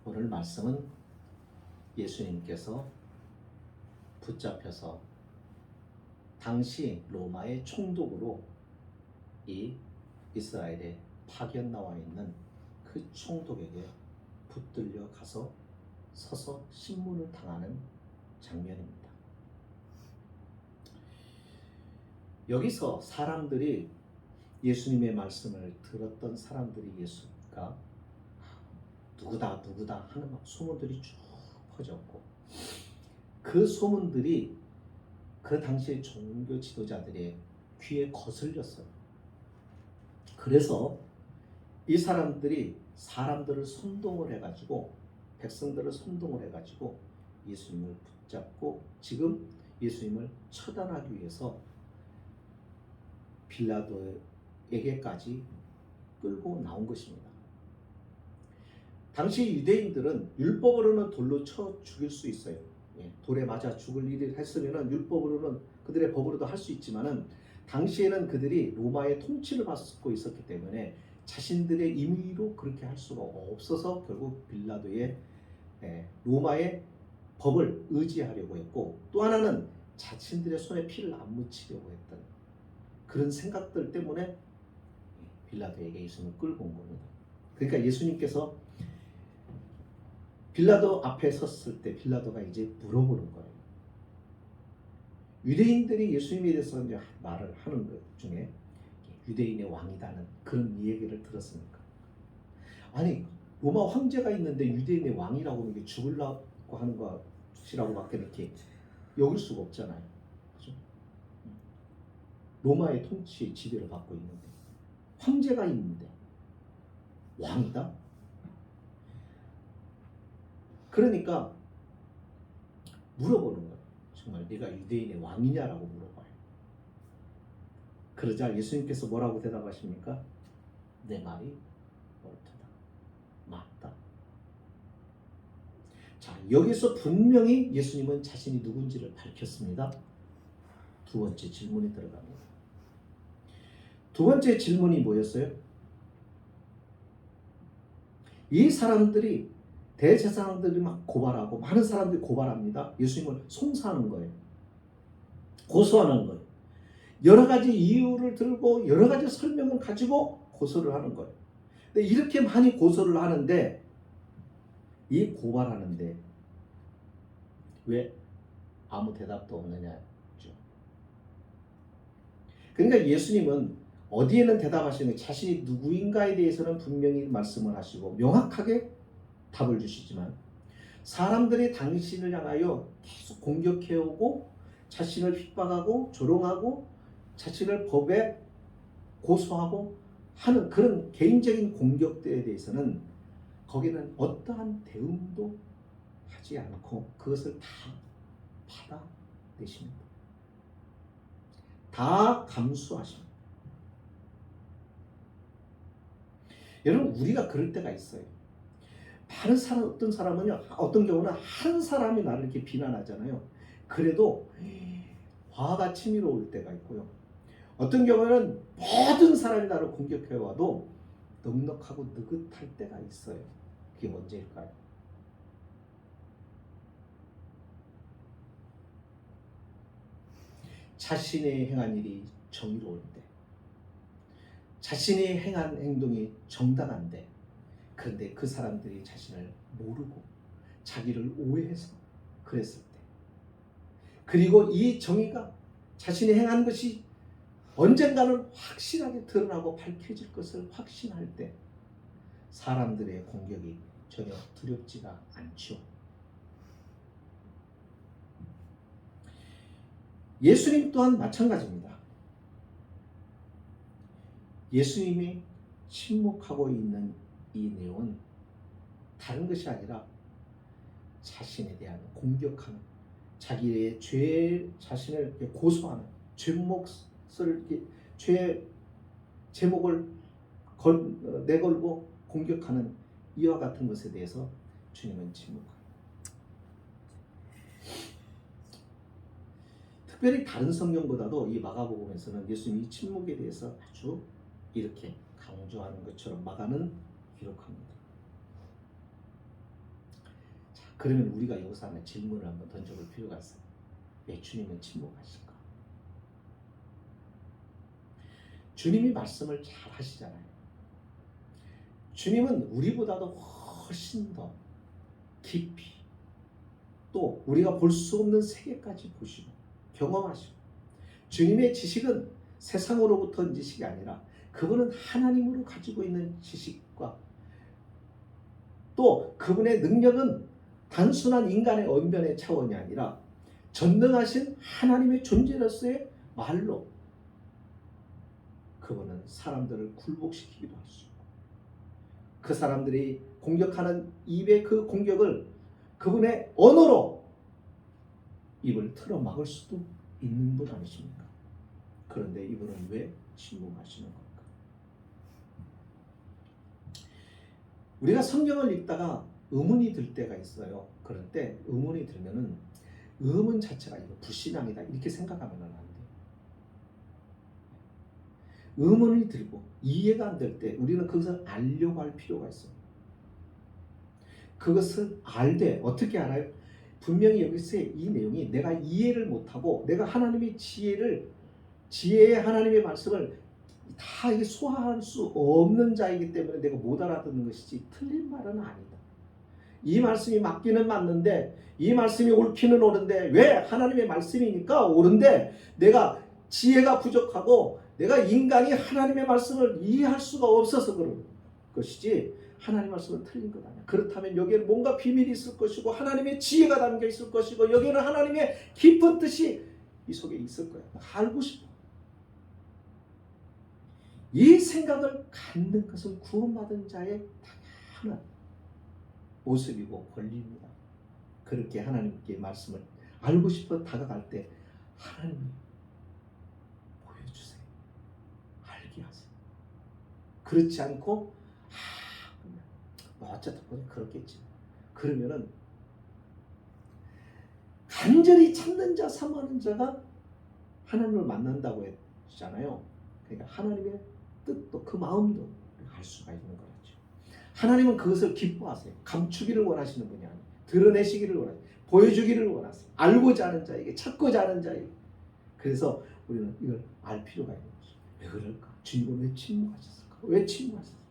오늘 말씀은 예수님께서 붙잡혀서 당시 로마의 총독으로 이 이스라엘에 파견 나와 있는 그 총독에게 붙들려 가서 서서 신문을 당하는 장면입니다. 여기서 사람들이 예수님의 말씀을 들었던 사람들이 예수가 누구다 하는 막 소문들이 쭉 퍼졌고, 그 소문들이 그 당시의 종교 지도자들의 귀에 거슬렸어요. 그래서 이 사람들이 사람들을 선동을 해가지고, 백성들을 선동을 해가지고 예수님을 붙잡고 지금 예수님을 처단하기 위해서 빌라도에게까지 끌고 나온 것입니다. 당시 유대인들은 율법으로는 돌로 쳐 죽일 수 있어요. 돌에 맞아 죽을 일을 했으면 율법으로는 그들의 법으로도 할 수 있지만은, 당시에는 그들이 로마의 통치를 받고 있었기 때문에 자신들의 임의로 그렇게 할 수가 없어서 결국 빌라도의 로마의 법을 의지하려고 했고, 또 하나는 자신들의 손에 피를 안 묻히려고 했던 그런 생각들 때문에 빌라도에게 예수님을 끌고 온 겁니다. 그러니까 예수님께서 빌라도 앞에 섰을 때 빌라도가 이제 물어보는 거예요. 유대인들이 예수님에 대해서 이제 말을 하는 것 중에 유대인의 왕이다는 그런 얘기를 들었습니까? 아니, 로마 황제가 있는데 유대인의 왕이라고 이게 죽으려고 하는 것이라고밖에 이렇게 여길 수가 없잖아요. 그죠? 로마의 통치 지배를 받고 있는데, 황제가 있는데 왕이다? 그러니까 물어보는 거예요. 정말 네가 유대인의 왕이냐라고 물어봐요. 그러자 예수님께서 뭐라고 대답하십니까? 내 말이 옳다. 맞다. 자, 여기서 분명히 예수님은 자신이 누군지를 밝혔습니다. 두 번째 질문이 들어갑니다. 두 번째 질문이 뭐였어요? 이 사람들이, 대제사장들이 막 고발하고, 많은 사람들이 고발합니다. 예수님을 송사하는 거예요. 고소하는 거예요. 여러 가지 이유를 들고 여러 가지 설명을 가지고 고소를 하는 거예요. 근데 이렇게 많이 고소를 하는데, 이 고발하는데 왜 아무 대답도 없느냐죠. 그러니까 예수님은 어디에는 대답하시는, 자신이 누구인가에 대해서는 분명히 말씀을 하시고 명확하게 답을 주시지만, 사람들이 당신을 향하여 계속 공격해오고 자신을 핍박하고 조롱하고 자신을 법에 고소하고 하는 그런 개인적인 공격들에 대해서는 거기는 어떠한 대응도 하지 않고 그것을 다 받아내십니다. 다 감수하십니다. 여러분, 우리가 그럴 때가 있어요. 다른 사람, 어떤 사람은요, 어떤 경우는 한 사람이 나를 이렇게 비난하잖아요. 그래도 화가 치밀어올 때가 있고요. 어떤 경우는 모든 사람이 나를 공격해와도 넉넉하고 느긋할 때가 있어요. 그게 언제일까요? 자신이 행한 일이 정의로울 때, 자신이 행한 행동이 정당한데, 그런데 그 사람들이 자신을 모르고 자기를 오해해서 그랬을 때, 그리고 이 정의가 자신이 행한 것이 언젠가는 확실하게 드러나고 밝혀질 것을 확신할 때, 사람들의 공격이 전혀 두렵지가 않죠. 예수님 또한 마찬가지입니다. 예수님이 침묵하고 있는 이 내용은 다른 것이 아니라 자신에 대한 공격하는, 자기의 죄, 자신을 이렇게 고소하는, 죄목을 이렇게 죄 제목을 내걸고 공격하는 이와 같은 것에 대해서 주님은 침묵합니다. 특별히 다른 성경보다도 이 마가복음에서는 예수님이 침묵에 대해서 아주 이렇게 강조하는 것처럼 마가는 기록합니다. 그러면 우리가 여기서 하나 질문을 한번 던져볼 필요가 있어요. 왜 주님은 침묵하실까? 주님이 말씀을 잘 하시잖아요. 주님은 우리보다도 훨씬 더 깊이 또 우리가 볼 수 없는 세계까지 보시고 경험하시고, 주님의 지식은 세상으로부터 온 지식이 아니라 그분은 하나님으로 가지고 있는 지식과 또 그분의 능력은 단순한 인간의 언변의 차원이 아니라 전능하신 하나님의 존재로서의 말로 그분은 사람들을 굴복시키기도 할 수 있고, 그 사람들이 공격하는 입의 그 공격을 그분의 언어로 입을 틀어 막을 수도 있는 분 아니십니까? 그런데 이분은 왜 침묵하시는 겁니까? 우리가 성경을 읽다가 의문이 들 때가 있어요. 그럴 때 의문이 들면은 의문 자체가 이거 불신앙이다 이렇게 생각하면 안 돼요. 의문이 들고 이해가 안 될 때 우리는 그것을 알려고 할 필요가 있어요. 그것을 알되 어떻게 알아요? 분명히 여기서 이 내용이 내가 이해를 못하고 내가 하나님의 지혜의 하나님의 말씀을 다 이게 소화할 수 없는 자이기 때문에 내가 못 알아듣는 것이지 틀린 말은 아니다. 이 말씀이 맞기는 맞는데, 이 말씀이 옳기는 옳은데, 왜 하나님의 말씀이니까 옳은데 내가 지혜가 부족하고 내가 인간이 하나님의 말씀을 이해할 수가 없어서 그런 것이지 하나님의 말씀은 틀린 것 아니야. 그렇다면 여기에는 뭔가 비밀이 있을 것이고 하나님의 지혜가 담겨 있을 것이고 여기에는 하나님의 깊은 뜻이 이 속에 있을 거야. 알고 싶어. 이 생각을 갖는 것은 구원받은 자의 당연한 모습이고 권리입니다. 그렇게 하나님께 말씀을 알고 싶어 다가갈 때 하나님이 보여주세요. 알게 하세요. 그렇지 않고 어쨌든 보니 그렇겠지. 그러면은 간절히 찾는 자, 사모하는 자가 하나님을 만난다고 했잖아요. 그러니까 하나님의 뜻도 그 마음도 알 수가 있는 거죠. 하나님은 그것을 기뻐하세요. 감추기를 원하시는 분이 아니에요. 드러내시기를 원하세요. 보여주기를 원하세요. 알고자 하는 자에게, 찾고자 하는 자에게. 그래서 우리는 이걸 알 필요가 있는 거죠. 왜 그럴까? 주님은 왜 침묵하셨을까? 왜 침묵하셨을까?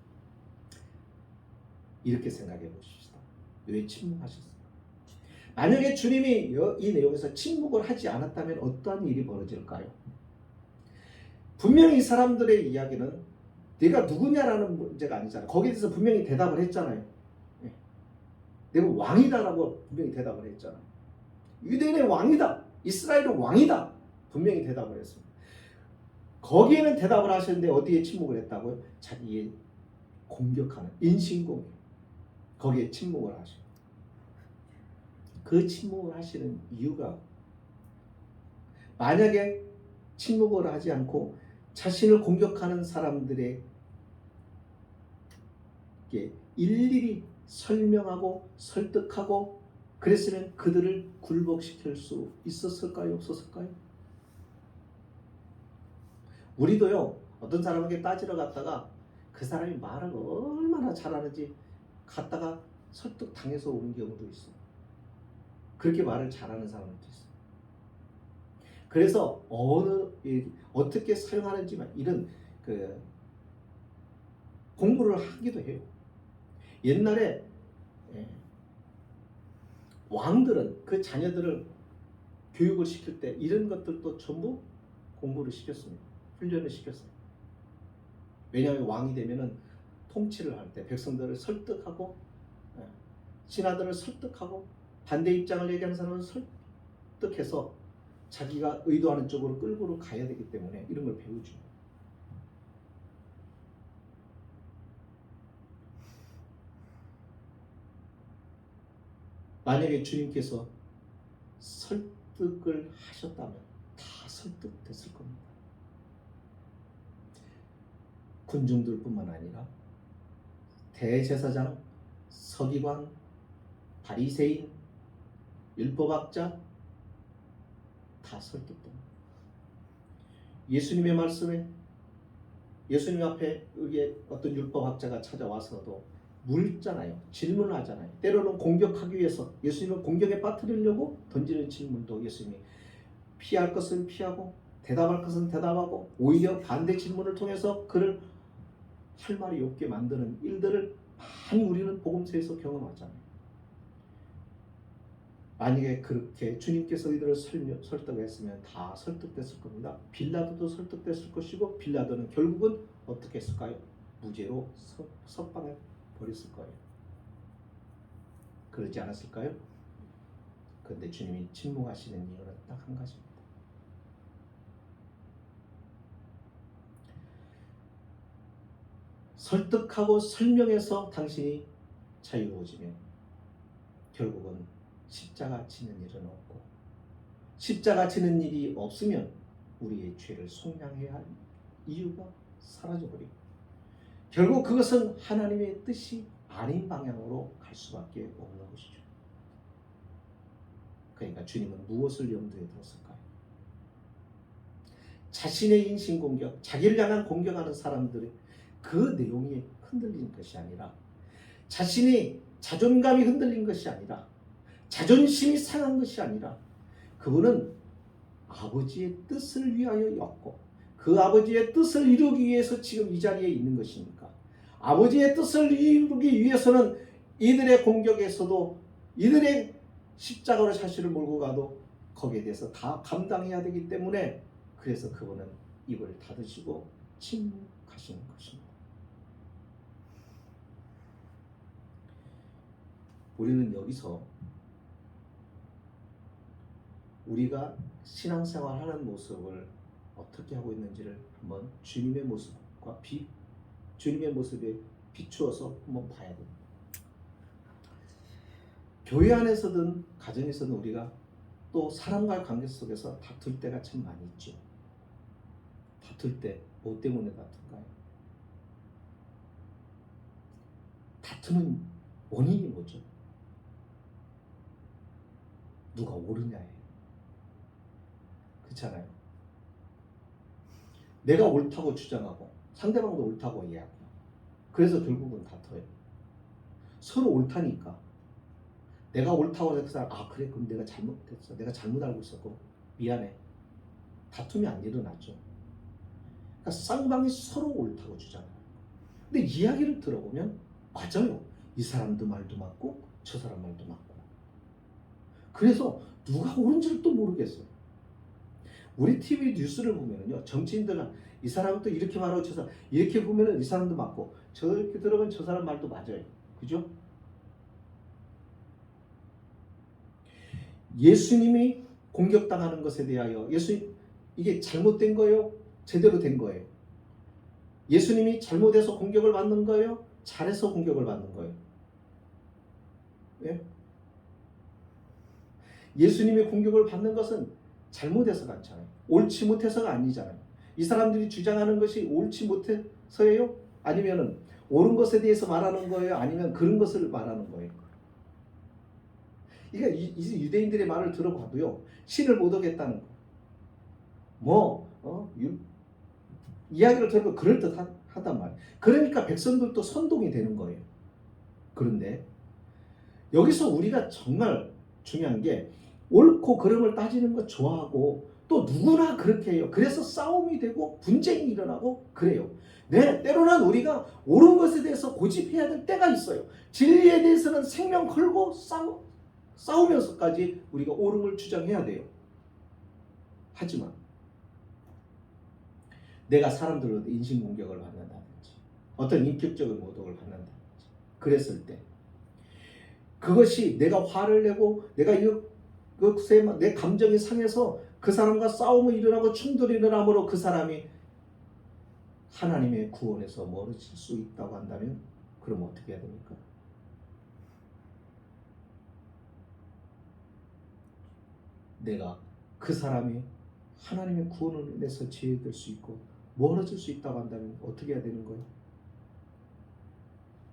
이렇게 생각해 보십시다. 왜 침묵하셨을까? 만약에 주님이 이 내용에서 침묵을 하지 않았다면 어떠한 일이 벌어질까요? 분명히 이 사람들의 이야기는 네가 누구냐라는 문제가 아니잖아요. 거기에 대해서 분명히 대답을 했잖아요. 내가 왕이다라고 분명히 대답을 했잖아요. 유대인의 왕이다. 이스라엘의 왕이다. 분명히 대답을 했습니다. 거기에는 대답을 하셨는데 어디에 침묵을 했다고요? 자기의 공격하는 인신공격. 거기에 침묵을 하셔. 그 침묵을 하시는 이유가 만약에 침묵을 하지 않고 자신을 공격하는 사람들에게 일일이 설명하고 설득하고 그랬으면 그들을 굴복시킬 수 있었을까요? 없었을까요? 우리도요, 어떤 사람에게 따지러 갔다가 그 사람이 말을 얼마나 잘하는지 갔다가 설득당해서 오는 경우도 있어요. 그렇게 말을 잘하는 사람도 있어요. 그래서 어떻게 사용하는지만 이런 공부를 하기도 해요. 옛날에 왕들은 그 자녀들을 교육을 시킬 때 이런 것들도 전부 공부를 시켰습니다. 훈련을 시켰어요. 왜냐하면 왕이 되면은 통치를 할 때 백성들을 설득하고 신하들을 설득하고 반대 입장을 얘기하는 사람을 설득해서 자기가 의도하는 쪽으로 끌고 가야 되기 때문에 이런 걸 배우죠. 만약에 주님께서 설득을 하셨다면 다 설득됐을 겁니다. 군중들뿐만 아니라 대제사장, 서기관, 바리새인, 율법학자 다 설득됩니다. 예수님의 말씀에 예수님 앞에 어떤 율법학자가 찾아와서도 묻잖아요. 질문을 하잖아요. 때로는 공격하기 위해서 예수님을 공격에 빠뜨리려고 던지는 질문도 예수님이 피할 것은 피하고 대답할 것은 대답하고 오히려 반대 질문을 통해서 그를 할 말이 없게 만드는 일들을 많이 우리는 복음서에서 경험하잖아요. 만약에 그렇게 주님께서 이들을 설득했으면 다 설득됐을 겁니다. 빌라도도 설득됐을 것이고 빌라도는 결국은 어떻게 했을까요? 무죄로 석방해 버렸을 거예요. 그러지 않았을까요? 그런데 주님이 침묵하시는 이유는 딱 한 가지입니다. 설득하고 설명해서 당신이 자유로워지면 결국은 십자가 지는 일은 없고 십자가 지는 일이 없으면 우리의 죄를 속량해야 할 이유가 사라져버리고 결국 그것은 하나님의 뜻이 아닌 방향으로 갈 수밖에 없는 것이죠. 그러니까 주님은 무엇을 염두에 두었을까요? 자신의 인신공격, 자기를 향한 공격하는 사람들의 그 내용이 흔들린 것이 아니라 자신의 자존감이 흔들린 것이 아니라 자존심이 상한 것이 아니라 그분은 아버지의 뜻을 위하여였고 그 아버지의 뜻을 이루기 위해서 지금 이 자리에 있는 것이니까 아버지의 뜻을 이루기 위해서는 이들의 공격에서도 이들의 십자가로 자신을 몰고 가도 거기에 대해서 다 감당해야 되기 때문에 그래서 그분은 입을 닫으시고 침묵하시는 것입니다. 우리는 여기서 우리가 신앙생활하는 모습을 어떻게 하고 있는지를 한번 주님의 모습과 주님의 모습에 비추어서 한번 봐야 됩니다. 교회 안에서든 가정에서든 우리가 또 사람과의 관계 속에서 다툴 때가 참 많이 있죠. 다툴 때 뭐 때문에 다툴까요? 다투는 원인이 뭐죠? 누가 옳으냐예요. 그렇잖아요. 내가 옳다고 주장하고 상대방도 옳다고 이해하고 그래서 결국은 다퉈요. 서로 옳다니까 내가 옳다고 해서 아 그래 그럼 내가 잘못했어. 내가 잘못 알고 있었고 미안해. 다툼이 안 일어나죠. 그러니까 쌍방이 서로 옳다고 주장해요. 근데 이야기를 들어보면 맞아요. 이 사람도 말도 맞고 저 사람 말도 맞고 그래서 누가 옳은지를 또 모르겠어요. 우리 TV 뉴스를 보면은요, 정치인들은 이 사람도 이렇게 말하고 저 사람 이렇게 보면은 이 사람도 맞고 저렇게 들어보면 저 사람 말도 맞아요. 그죠? 예수님이 공격당하는 것에 대하여 이게 잘못된 거예요? 제대로 된 거예요? 예수님이 잘못해서 공격을 받는 거예요? 잘해서 공격을 받는 거예요? 예? 예수님이 공격을 받는 것은 잘못해서가 않잖아요. 옳지 못해서가 아니잖아요. 이 사람들이 주장하는 것이 옳지 못해서예요? 아니면은 옳은 것에 대해서 말하는 거예요? 아니면 그런 것을 말하는 거예요? 그러니까 이 유대인들의 말을 들어봐도요. 신을 못 얻겠다는 거. 이야기를 들어보면 그럴듯하단 말이에요. 그러니까 백성들도 선동이 되는 거예요. 그런데 여기서 우리가 정말 중요한 게 옳고 그름을 따지는 거 좋아하고 또 누구나 그렇게 해요. 그래서 싸움이 되고 분쟁이 일어나고 그래요. 네, 때로는 우리가 옳은 것에 대해서 고집해야 될 때가 있어요. 진리에 대해서는 생명 걸고 싸우면서까지 우리가 옳음을 주장해야 돼요. 하지만 내가 사람들로부터 인신공격을 받는다든지 어떤 인격적인 모독을 받는다든지 그랬을 때 그것이 내가 화를 내고 내가 내 감정이 상해서 그 사람과 싸움이 일어나고 충돌이 일어나므로 그 사람이 하나님의 구원에서 멀어질 수 있다고 한다면 그럼 어떻게 해야 됩니까? 내가 그 사람이 하나님의 구원을 인해서 제외될 수 있고 멀어질 수 있다고 한다면 어떻게 해야 되는 거예요?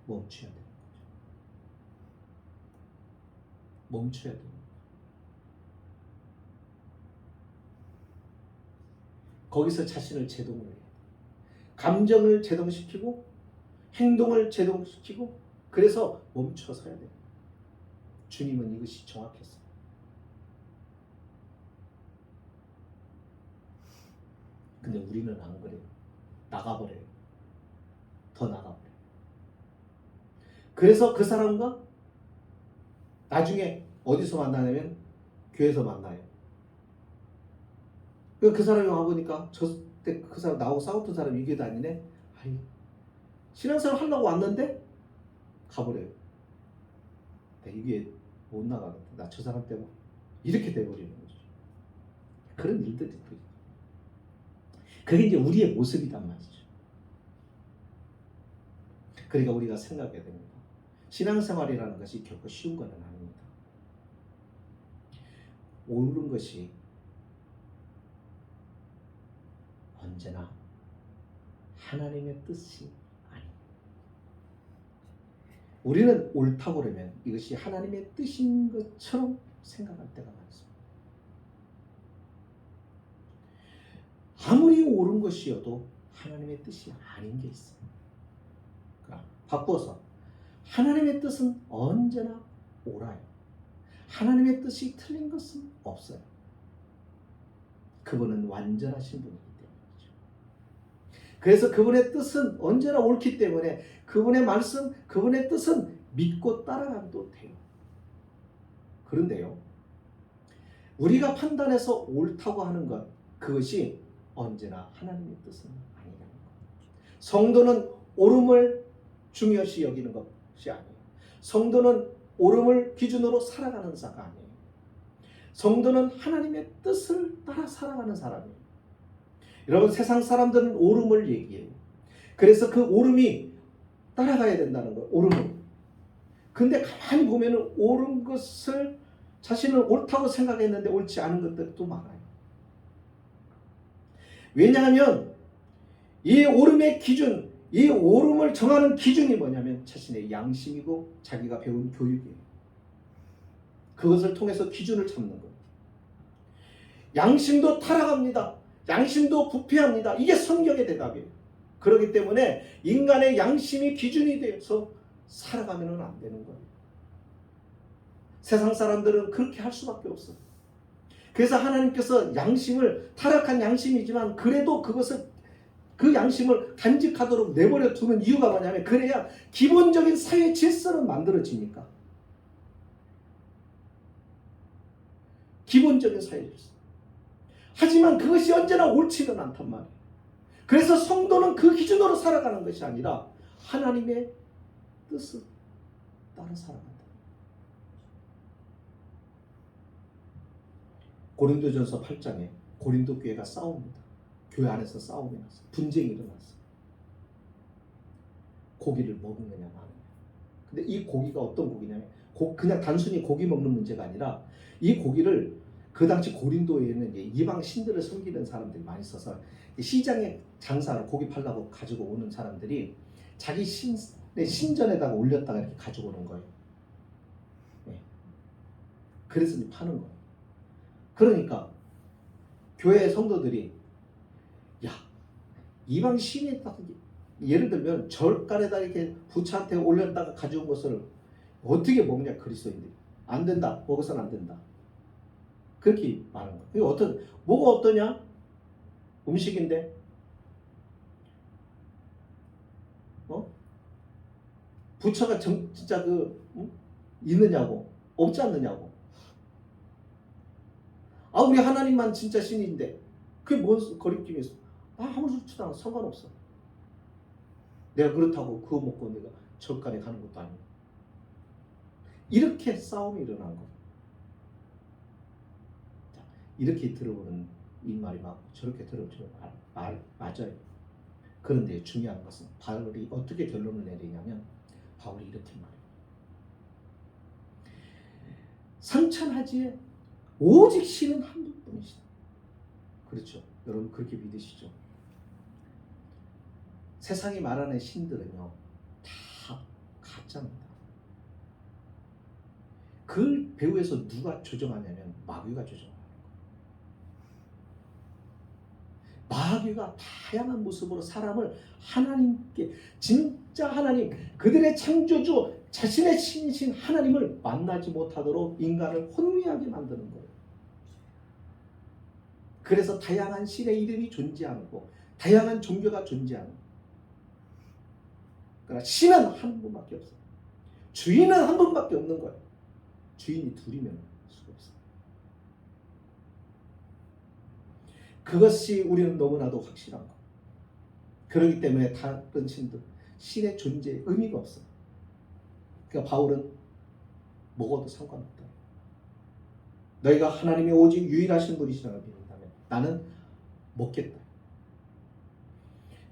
멈춰야 되는 거죠. 멈춰야 됩니다. 거기서 자신을 제동을 해요. 감정을 제동시키고 행동을 제동시키고 그래서 멈춰 서야 돼요. 주님은 이것이 정확했어요. 근데 우리는 안 그래요. 나가버려요. 더 나가버려요. 그래서 그 사람과 나중에 어디서 만나냐면 교회에서 만나요. 그 사람이 와보니까 저때 그 사람 나하고 싸웠던 사람이 이게 다니네. 아이, 신앙생활 하려고 왔는데 가버려요. 이게 못 나가겠다. 나 저 사람 때문에 이렇게 돼버리는 거죠. 그런 일들이 있거든요. 그게 이제 우리의 모습이란 말이죠. 그러니까 우리가 생각해야 됩니다. 신앙생활이라는 것이 결코 쉬운 것은 아닙니다. 옳은 것이 언제나 하나님의 뜻이 아닙니다. 우리는 옳다고 그러면 이것이 하나님의 뜻인 것처럼 생각할 때가 많습니다. 아무리 옳은 것이어도 하나님의 뜻이 아닌 게 있어요. 그럼 바꾸어서 하나님의 뜻은 언제나 옳아요. 하나님의 뜻이 틀린 것은 없어요. 그분은 완전하신 분이기 때문이죠. 그래서 그분의 뜻은 언제나 옳기 때문에 그분의 말씀, 그분의 뜻은 믿고 따라가도 돼요. 그런데요, 우리가 판단해서 옳다고 하는 것, 그것이 언제나 하나님의 뜻은 아니라는 것. 성도는 옳음을 중요시 여기는 것이 아니에요. 성도는 옳음을 기준으로 살아가는 자가 아니에요. 성도는 하나님의 뜻을 따라 살아가는 사람이에요. 여러분, 세상 사람들은 옳음을 얘기해요. 그래서 그 옳음이 따라가야 된다는 거예요. 옳음을. 근데 가만히 보면 옳은 것을 자신은 옳다고 생각했는데 옳지 않은 것들이 또 많아요. 왜냐하면 이 옳음의 기준, 이 옳음을 정하는 기준이 뭐냐면 자신의 양심이고 자기가 배운 교육이에요. 그것을 통해서 기준을 잡는 거예요. 양심도 타락합니다. 양심도 부패합니다. 이게 성경의 대답이에요. 그렇기 때문에 인간의 양심이 기준이 돼서 살아가면 안 되는 거예요. 세상 사람들은 그렇게 할 수밖에 없어요. 그래서 하나님께서 양심을, 타락한 양심이지만 그래도 그 양심을 간직하도록 내버려 두는 이유가 뭐냐면, 그래야 기본적인 사회 질서는 만들어집니까? 기본적인 사회 질서. 하지만 그것이 언제나 옳지는 않단 말이에요. 그래서 성도는 그 기준으로 살아가는 것이 아니라 하나님의 뜻을 따라 살아간다. 고린도전서 8장에 고린도 교회가 싸웁니다. 교회 안에서 싸움이 났어요. 분쟁이 일어났어요. 고기를 먹느냐 마느냐. 근데 이 고기가 어떤 고기냐면 그냥 단순히 고기 먹는 문제가 아니라 이 고기를 그 당시 고린도에는 이방 신들을 섬기는 사람들이 많이 있어서 시장에 장사로 고기 팔라고 가지고 오는 사람들이 자기 신전에다가 올렸다가 이렇게 가지고 오는 거예요. 네. 그래서 이제 파는 거예요. 그러니까 교회 성도들이, 야, 이방 신이 딱 예를 들면 절간에다 이렇게 부처한테 올렸다가 가져온 것을 어떻게 먹냐, 그리스도인들이. 안 된다, 먹어서는 안 된다. 그렇게 말하는 거예요. 뭐가 어떠냐? 음식인데, 부처가 진짜 있느냐고, 없지 않느냐고. 우리 하나님만 진짜 신인데 그게 뭔 거리낌이 있어? 아무렇지도 않아. 상관없어. 내가 그렇다고 그거 먹고 내가 절간에 가는 것도 아니고. 이렇게 싸움이 일어난 거예요. 이렇게 들어보는 이 말이 맞고 저렇게 들어보는 말 맞아요. 그런데 중요한 것은 바울이 어떻게 결론을 내리냐면, 바울이 이렇게 말해요. 성찬하지에 오직 신은 한 분뿐이시다. 그렇죠. 여러분 그렇게 믿으시죠? 세상이 말하는 신들은요, 다 가짜입니다. 그 배후에서 누가 조정하냐면 마귀가 조정하는 거예요. 마귀가 다양한 모습으로 사람을 하나님께, 진짜 하나님, 그들의 창조주 자신의 신이신 하나님을 만나지 못하도록 인간을 혼미하게 만드는 거예요. 그래서 다양한 신의 이름이 존재하고 다양한 종교가 존재하는. 그러나 신은 한 분밖에 없어요. 주인은 한 분밖에 없는 거예요. 주인이 둘이면 수가 없어요. 그것이 우리는 너무나도 확실한 거. 그렇기 때문에 다른 신들, 신의 존재에 의미가 없어요. 그러니까 바울은 먹어도 상관없다. 너희가 하나님의 오직 유일하신 분이시라고 믿는다면 나는 먹겠다.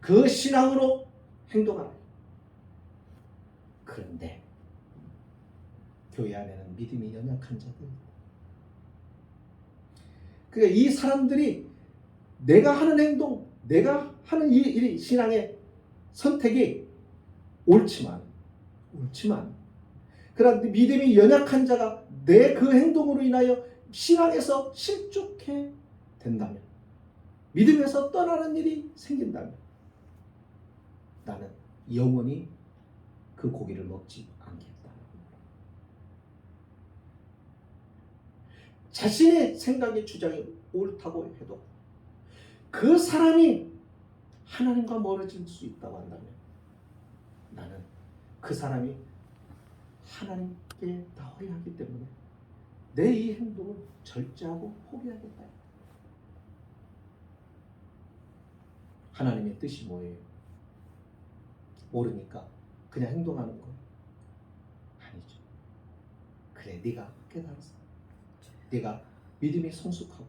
그 신앙으로 행동하라. 그런데 교회 안에는 믿음이 연약한 자들. 그러니까 이 사람들이 내가 하는 행동, 내가 하는 이 신앙의 선택이 옳지만 그러나 믿음이 연약한 자가 내 그 행동으로 인하여 신앙에서 실족해 된다면, 믿음에서 떠나는 일이 생긴다면 나는 영원히 그 고기를 먹지 않겠다. 자신의 생각의 주장이 옳다고 해도 그 사람이 하나님과 멀어질 수 있다고 한다면 나는 그 사람이 하나님께 나와야 하기 때문에 내 이 행동을 절제하고 포기하겠다. 하나님의 뜻이 뭐예요? 모르니까 그냥 행동하는 거 아니죠. 그래, 네가 깨달았어. 네가 믿음이 성숙하고,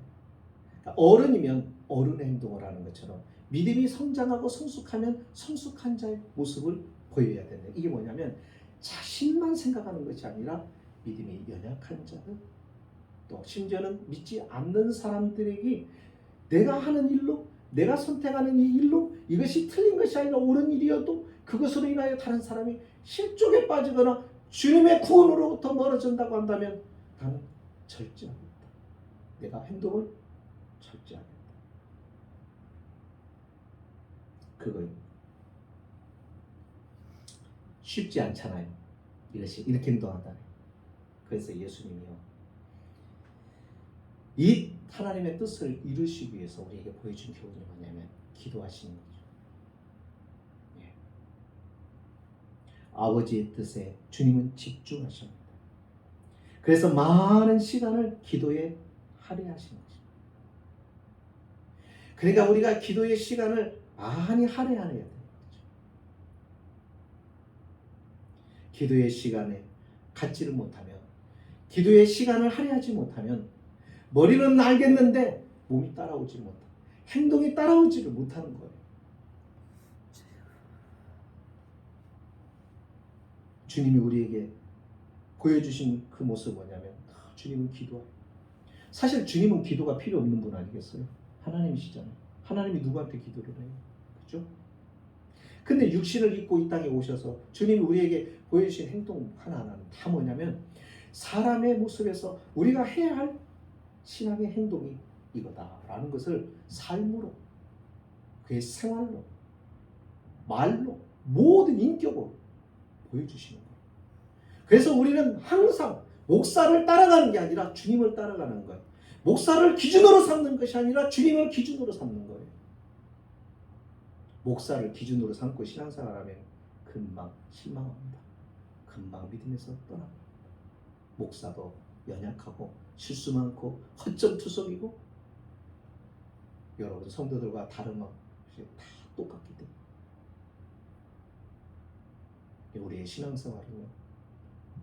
그러니까 어른이면 어른의 행동을 하는 것처럼 믿음이 성장하고 성숙하면 성숙한 자의 모습을 보여야 된다. 이게 뭐냐면 자신만 생각하는 것이 아니라 믿음이 연약한 자들, 또 심지어는 믿지 않는 사람들에게 내가 하는 일로, 내가 선택하는 이 일로 이것이 틀린 것이 아니라 옳은 일이어도 그것으로 인하여 다른 사람이 실족에 빠지거나 주님의 구원으로부터 멀어진다고 한다면 나는 절제하겠다. 내가 행동을 절제하겠다. 그거입니다. 쉽지 않잖아요. 이것이 이렇게 행동한다. 그래서 예수님이요, 이 하나님의 뜻을 이루시기 위해서 우리에게 보여준 교훈이 뭐냐면 기도하시는 거죠. 예. 아버지의 뜻에 주님은 집중하십니다. 그래서 많은 시간을 기도에 할애하시는 것입니다. 그러니까 우리가 기도의 시간을 많이 할애해야 되는 거죠. 기도의 시간에 갖지를 못하면, 기도의 시간을 할애하지 못하면 머리는 알겠는데 몸이 따라오지 못하고 행동이 따라오지를 못하는 거예요. 주님이 우리에게 보여주신 그 모습은 뭐냐면 주님은 기도해요. 사실 주님은 기도가 필요 없는 분 아니겠어요? 하나님이시잖아요. 하나님이 누구한테 기도를 해요? 그렇죠? 근데 육신을 입고 이 땅에 오셔서 주님이 우리에게 보여주신 행동 하나하나는 다 뭐냐면 사람의 모습에서 우리가 해야 할 신앙의 행동이 이거다라는 것을 삶으로, 그의 생활로, 말로, 모든 인격으로 보여주시는 거예요. 그래서 우리는 항상 목사를 따라가는 게 아니라 주님을 따라가는 거예요. 목사를 기준으로 삼는 것이 아니라 주님을 기준으로 삼는 거예요. 목사를 기준으로 삼고 신앙생활하면 금방 실망합니다. 금방 믿음에서 떠납니다. 목사도 연약하고 실수 많고 허점투성이고 여러분 성도들과 다름없이 다 똑같기 때문에 우리의 신앙생활은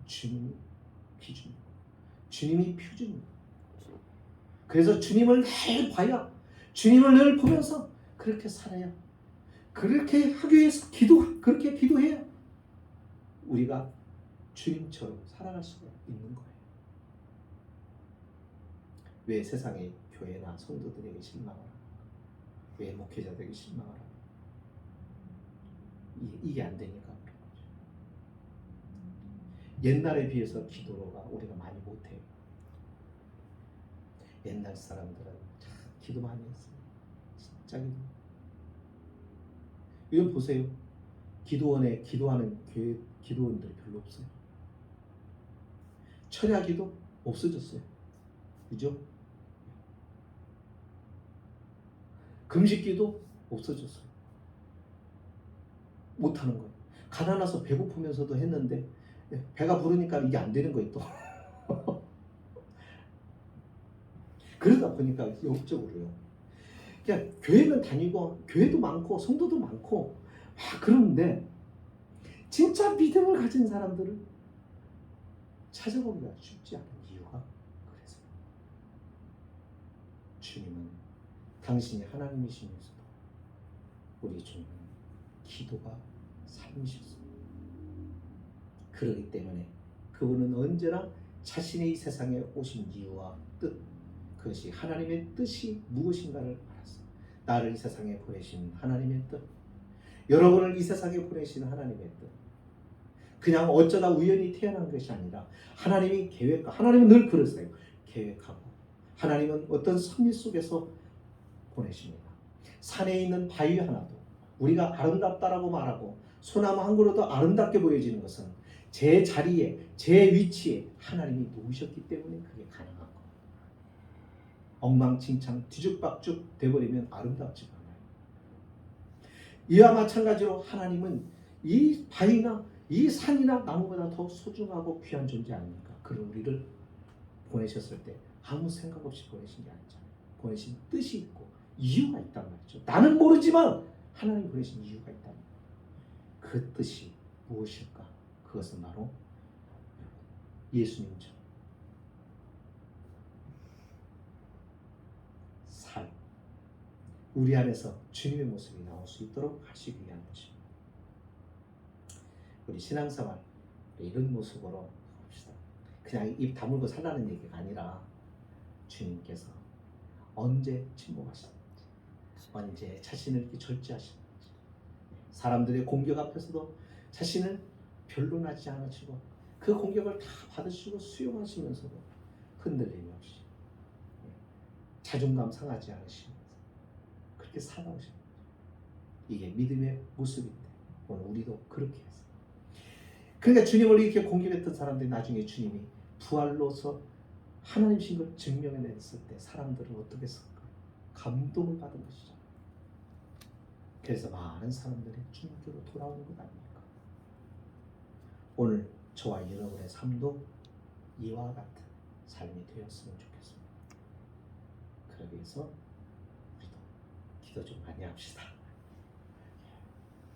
주님이 기준이고 주님이 표준입니다. 그래서 주님을 늘 봐야, 주님을 늘 보면서 그렇게 살아야, 그렇게 하기 위해서 그렇게 기도해야 우리가 주님처럼 살아갈 수가 있는 거예요. 왜 세상의 교회나 성도들에게 실망을 합니까? 왜 목회자들에게 실망을 합니까? 이게 안 되니까 그런 거죠. 옛날에 비해서 기도가 우리가 많이 못해요. 옛날 사람들은 참 기도 많이 했어요. 반짝이는. 이건 보세요. 기도원에 기도하는 교회 기도원들이 별로 없어요. 철야기도 없어졌어요. 그죠? 금식기도 없어졌어요. 못하는 거예요. 가난해서 배고프면서도 했는데 배가 부르니까 이게 안 되는 거예요 또. 그러다 보니까 역적으로요. 그냥 교회는 다니고 교회도 많고 성도도 많고 그러는데 진짜 믿음을 가진 사람들을 찾아보기가 쉽지 않은 이유가 그래서 주님은 당신이 하나님이시면서도 우리 주님은 기도가 삶이셨습니다. 그렇기 때문에 그분은 언제나 자신의 이 세상에 오신 이유와 뜻, 그것이 하나님의 뜻이 무엇인가를 알았어요. 나를 이 세상에 보내신 하나님의 뜻, 여러분을 이 세상에 보내신 하나님의 뜻, 그냥 어쩌다 우연히 태어난 것이 아니라 하나님이 계획과, 하나님은 늘 그러세요. 계획하고 하나님은 어떤 섭리 속에서 보내십니다. 산에 있는 바위 하나도 우리가 아름답다라고 말하고 소나무 한 그루도 아름답게 보여지는 것은 제 자리에, 제 위치에 하나님이 놓으셨기 때문에 그게 가능한 거예요. 엉망진창 뒤죽박죽 돼버리면 아름답지가 않아요. 이와 마찬가지로 하나님은 이 바위나 이 산이나 나무보다 더 소중하고 귀한 존재 아닙니까? 그런 우리를 보내셨을 때 아무 생각 없이 보내신 게 아니잖아요. 보내신 뜻이 있고 이유가 있단 말이죠. 나는 모르지만 하나님 보내신 이유가 있다. 그 뜻이 무엇일까? 그것은 바로 예수님이죠. 삶. 우리 안에서 주님의 모습이 나올 수 있도록 하시기 위한 것입니다. 우리 신앙생활 이런 모습으로 봅시다. 그냥 입 다물고 살라는 얘기가 아니라 주님께서 언제 침묵하시는지, 언제 자신을 이렇게 절제하시는지, 사람들의 공격 앞에서도 자신을 변론하지 않으시고 그 공격을 다 받으시고 수용하시면서도 흔들림이 없이 자존감 상하지 않으시면서 그렇게 살아오시는 거죠. 이게 믿음의 모습인데 오늘 우리도 그렇게 해서, 그러니까 주님을 이렇게 공격했던 사람들이 나중에 주님이 부활로서 하나님신 걸 증명해냈을 때 사람들은 어떻게 했을까? 감동을 받은 것이죠. 그래서 많은 사람들이 주님께로 돌아오는 것 아닙니까? 오늘 저와 여러분의 삶도 이와 같은 삶이 되었으면 좋겠습니다. 그러기 위해서 우리도 기도 좀 많이 합시다.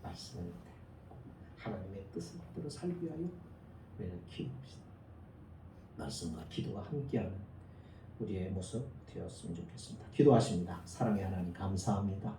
말씀을 듣고 하나님의 뜻을 그대로 살기 위하여 우리는 기도합시다. 말씀과 기도가 함께하는 우리의 모습 되었으면 좋겠습니다. 기도하십니다. 사랑의 하나님 감사합니다.